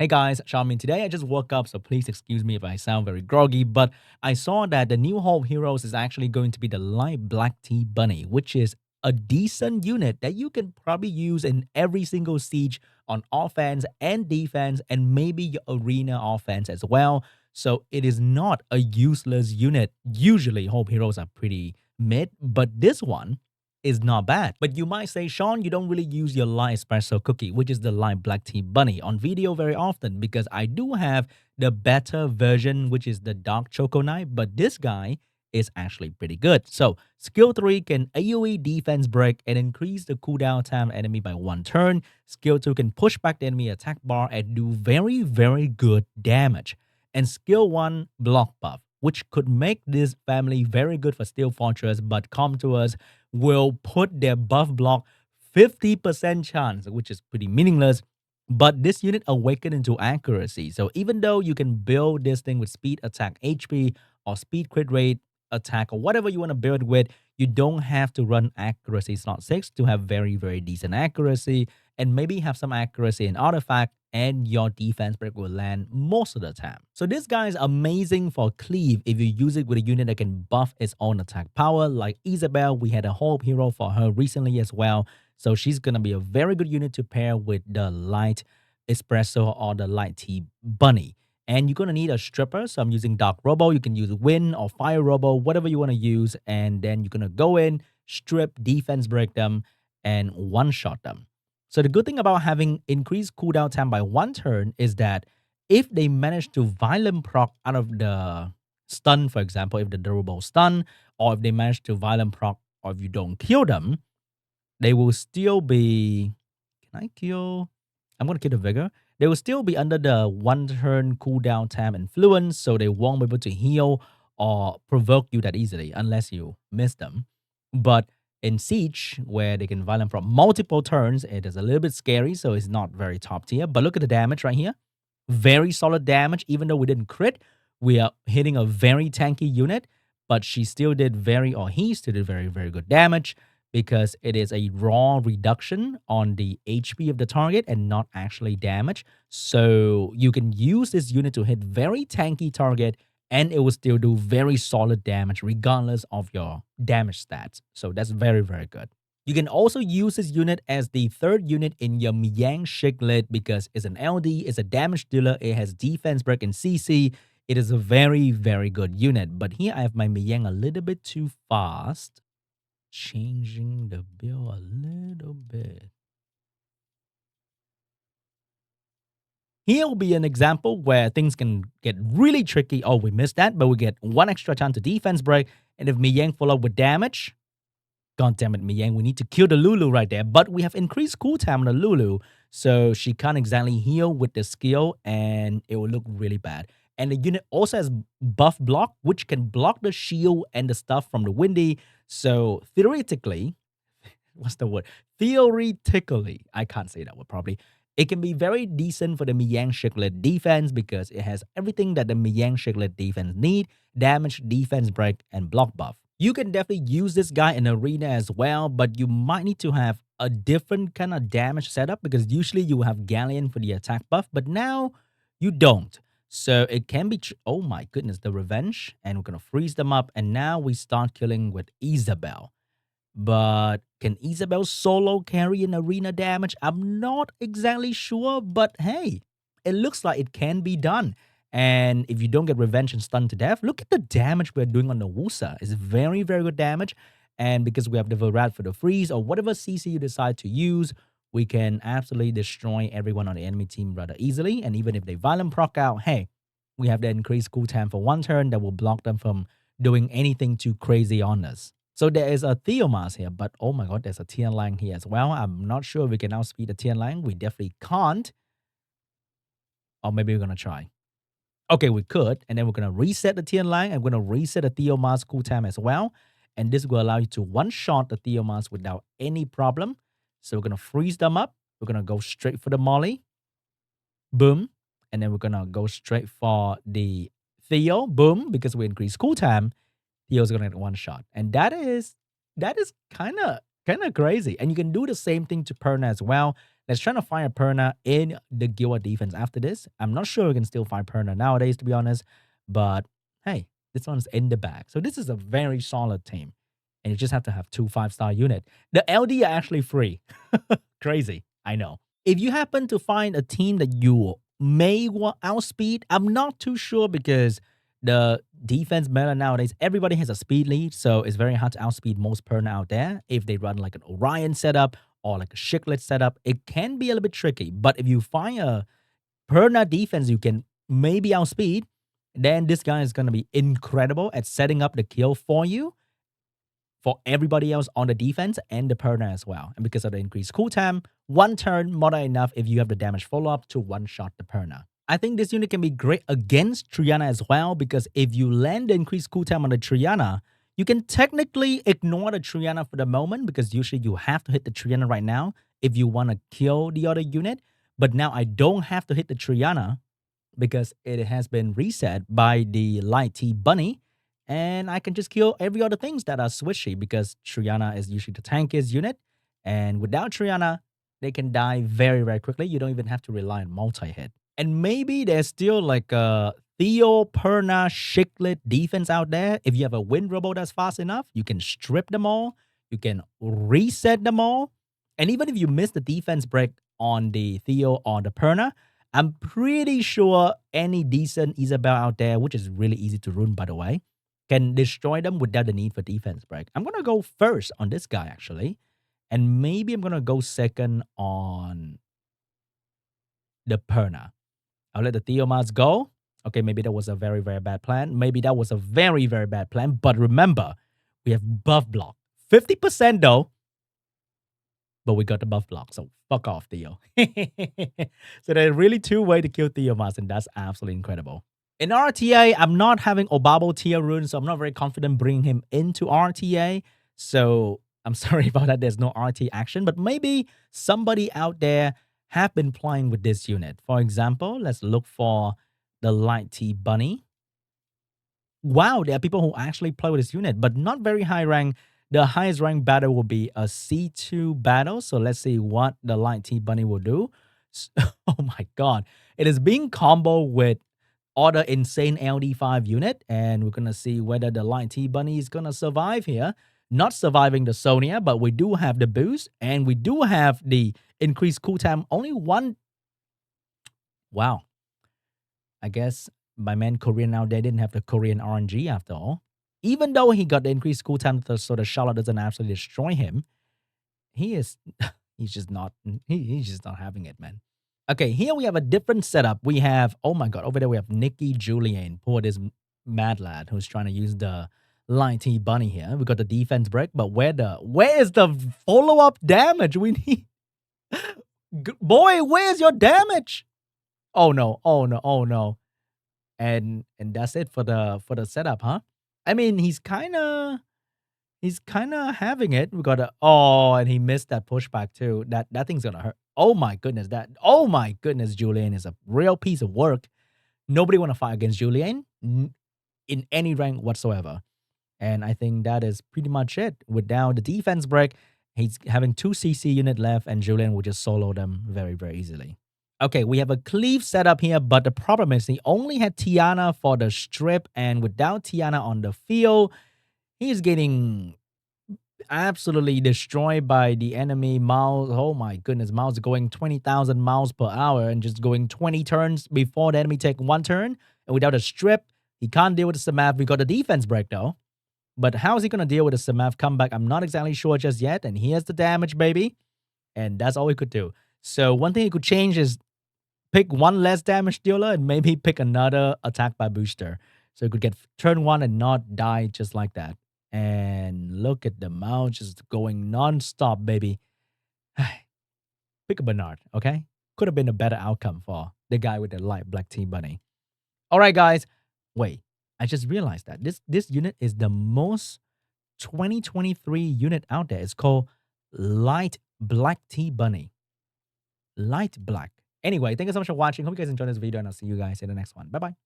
Hey guys, SeanB today. I just woke up, so please excuse me if I sound very groggy, but I saw that the new Hope Heroes is actually going to be the light black tea bunny, which is a decent unit that you can probably use in every single siege on offense and defense, and maybe your arena offense as well. So it is not a useless unit. Usually, Hope Heroes are pretty mid, but this one is not bad. But you might say, Sean, you don't really use your light espresso cookie, which is the light black tea bunny, on video very often because I do have the better version, which is the dark choco knife, but this guy is actually pretty good. So skill 3 can AoE defense break and increase the cooldown time enemy by 1 turn. Skill 2 can push back the enemy attack bar and do very, very good damage. And skill 1 block buff, which could make this family very good for Steel Fortress, but come to us will put their buff block 50% chance, which is pretty meaningless. But this unit awakened into accuracy. So even though you can build this thing with speed, attack, HP, or speed crit rate, attack, or whatever you want to build with, you don't have to run accuracy slot 6 to have very, very decent accuracy, and maybe have some accuracy in artifact, and your defense break will land most of the time. So this guy is amazing for cleave if you use it with a unit that can buff its own attack power, like Isabel. We had a Hope hero for her recently as well. So she's going to be a very good unit to pair with the light espresso or the light tea bunny. And you're going to need a stripper. So I'm using Dark Robo. You can use Wind or Fire Robo, whatever you want to use. And then you're going to go in, strip, defense break them, and one-shot them. So the good thing about having increased cooldown time by 1 turn is that if they manage to violent proc out of the stun, for example, if the durable stun, or if they manage to violent proc, or if you don't kill them, they will still be... Can I kill? I'm going to kill the Vigor. They will still be under the 1 turn cooldown time influence, so they won't be able to heal or provoke you that easily unless you miss them. But in Siege, where they can violent from multiple turns, it is a little bit scary, so it's not very top tier. But look at the damage right here. Very solid damage. Even though we didn't crit, we are hitting a very tanky unit, but she still did he still did very, very good damage because it is a raw reduction on the HP of the target and not actually damage. So you can use this unit to hit very tanky target and it will still do very solid damage regardless of your damage stats. So that's very, very good. You can also use this unit as the third unit in your Miang Shiglet because it's an LD, it's a damage dealer, it has defense break and CC. It is a very, very good unit. But here I have my Miang a little bit too fast. Changing the build a little bit. Here will be an example where things can get really tricky. Oh, we missed that, but we get 1 extra chance to defense break. And if Miang follow up with damage, god damn it, Miang, we need to kill the Lulu right there. But we have increased cooldown on the Lulu, so she can't exactly heal with the skill, and it will look really bad. And the unit also has buff block, which can block the shield and the stuff from the Windy. So theoretically, what's the word? Theoretically, I can't say that word probably. It can be very decent for the Miang Shiglet defense because it has everything that the Miang Shiglet defense need: damage, defense break, and block buff. You can definitely use this guy in arena as well, but you might need to have a different kind of damage setup because usually you have Galleon for the attack buff, but now you don't. So it can be... oh my goodness, the Revenge. And we're going to freeze them up. And now we start killing with Isabel. But can Isabel solo carry an arena damage? I'm not exactly sure, but hey, it looks like it can be done. And if you don't get Revenge and stunned to death, look at the damage we're doing on the Wusa. It's very, very good damage. And because we have the Verad for the freeze or whatever CC you decide to use, we can absolutely destroy everyone on the enemy team rather easily. And even if they violent proc out, hey, we have the increased cooldown for 1 turn that will block them from doing anything too crazy on us. So there is a Theomas here, but oh my god, there's a Tian Lang here as well. I'm not sure if we can outspeed the Tian Lang. We definitely can't. Or maybe we're going to try. Okay, we could. And then we're going to reset the Tian Lang. I'm going to reset the Theomas cooldown as well. And this will allow you to one-shot the Theomas without any problem. So we're going to freeze them up. We're going to go straight for the Molly. Boom. And then we're going to go straight for the Theo. Boom. Because we increase cooldown, Theo's going to get 1 shot. And that is kind of crazy. And you can do the same thing to Perna as well. Let's try to find a Perna in the Gila defense after this. I'm not sure we can still find Perna nowadays, to be honest. But hey, this one's in the bag. So this is a very solid team. And you just have to have 2 5-star unit. The LD are actually free. Crazy. I know. If you happen to find a team that you may want outspeed, I'm not too sure because the defense meta nowadays, everybody has a speed lead, so it's very hard to outspeed most Perna out there. If they run like an Orion setup or like a Shiklet setup, it can be a little bit tricky. But if you find a Perna defense you can maybe outspeed, then this guy is going to be incredible at setting up the kill for you, for everybody else on the defense and the Perna as well. And because of the increased cooldown, one turn more than enough if you have the damage follow-up to one-shot the Perna. I think this unit can be great against Triana as well, because if you land the increased cooldown on the Triana, you can technically ignore the Triana for the moment, because usually you have to hit the Triana right now if you want to kill the other unit. But now I don't have to hit the Triana because it has been reset by the Light T Bunny, and I can just kill every other things that are switchy because Triana is usually the tankiest unit. And without Triana, they can die very, very quickly. You don't even have to rely on multi-hit. And maybe there's still like a Theo, Perna, Shiklet defense out there. If you have a wind robot that's fast enough, you can strip them all. You can reset them all. And even if you miss the defense break on the Theo or the Perna, I'm pretty sure any decent Isabel out there, which is really easy to run, by the way, can destroy them without the need for defense break. I'm going to go first on this guy, actually. And maybe I'm going to go second on the Perna. I'll let the Theomars go. Okay, maybe that was a very, very bad plan. Maybe that was a very, very bad plan. But remember, we have buff block. 50% though. But we got the buff block, so fuck off, Theo. So there's really 2 ways to kill Theomars, and that's absolutely incredible. In RTA, I'm not having Obabo tier rune, so I'm not very confident bringing him into RTA. So I'm sorry about that. There's no RT action, but maybe somebody out there have been playing with this unit. For example, let's look for the Light T Bunny. Wow, there are people who actually play with this unit, but not very high rank. The highest rank battle will be a C2 battle. So let's see what the Light T Bunny will do. Oh my god. It is being combo with other insane LD5 unit. And we're going to see whether the Light T Bunny is going to survive here. Not surviving the Sonia, but we do have the boost. And we do have the increased cooldown. Only one. Wow. I guess my man Korean out there didn't have the Korean RNG after all. Even though he got the increased cooldown so the Charlotte doesn't absolutely destroy him, he's just not having it, man. Okay, here we have a different setup. We have, oh my god, over there we have Nikki Julian, poor this mad lad who's trying to use the Light T Bunny here. We got the defense break, but where is the follow-up damage we need? Boy, where's your damage? Oh no, oh no, oh no. And that's it for the setup, huh? I mean, he's kind of having it. We got and he missed that pushback too. That thing's gonna hurt. Oh my goodness, Julian is a real piece of work. Nobody want to fight against Julian in any rank whatsoever. And I think that is pretty much it. Without the defense break, he's having 2 CC unit left, and Julian will just solo them very, very easily. Okay, we have a cleave setup here, but the problem is he only had Tiana for the strip, and without Tiana on the field, he's getting absolutely destroyed by the enemy Miles. Oh my goodness, Miles going 20,000 miles per hour and just going 20 turns before the enemy take 1 turn. And without a strip, he can't deal with the Samav. We got a defense break though. But how is he going to deal with a Samav comeback? I'm not exactly sure just yet. And here's the damage, baby. And that's all he could do. So one thing he could change is pick 1 less damage dealer and maybe pick another attack by booster. So he could get turn 1 and not die just like that. And look at the mouse just going non-stop, baby. Pick a Bernard, okay? Could have been a better outcome for the guy with the light black T Bunny. All right, guys. Wait, I just realized that this unit is the most 2023 unit out there. It's called Light Black T Bunny. Light black. Anyway, thank you so much for watching. Hope you guys enjoyed this video, and I'll see you guys in the next one. Bye-bye.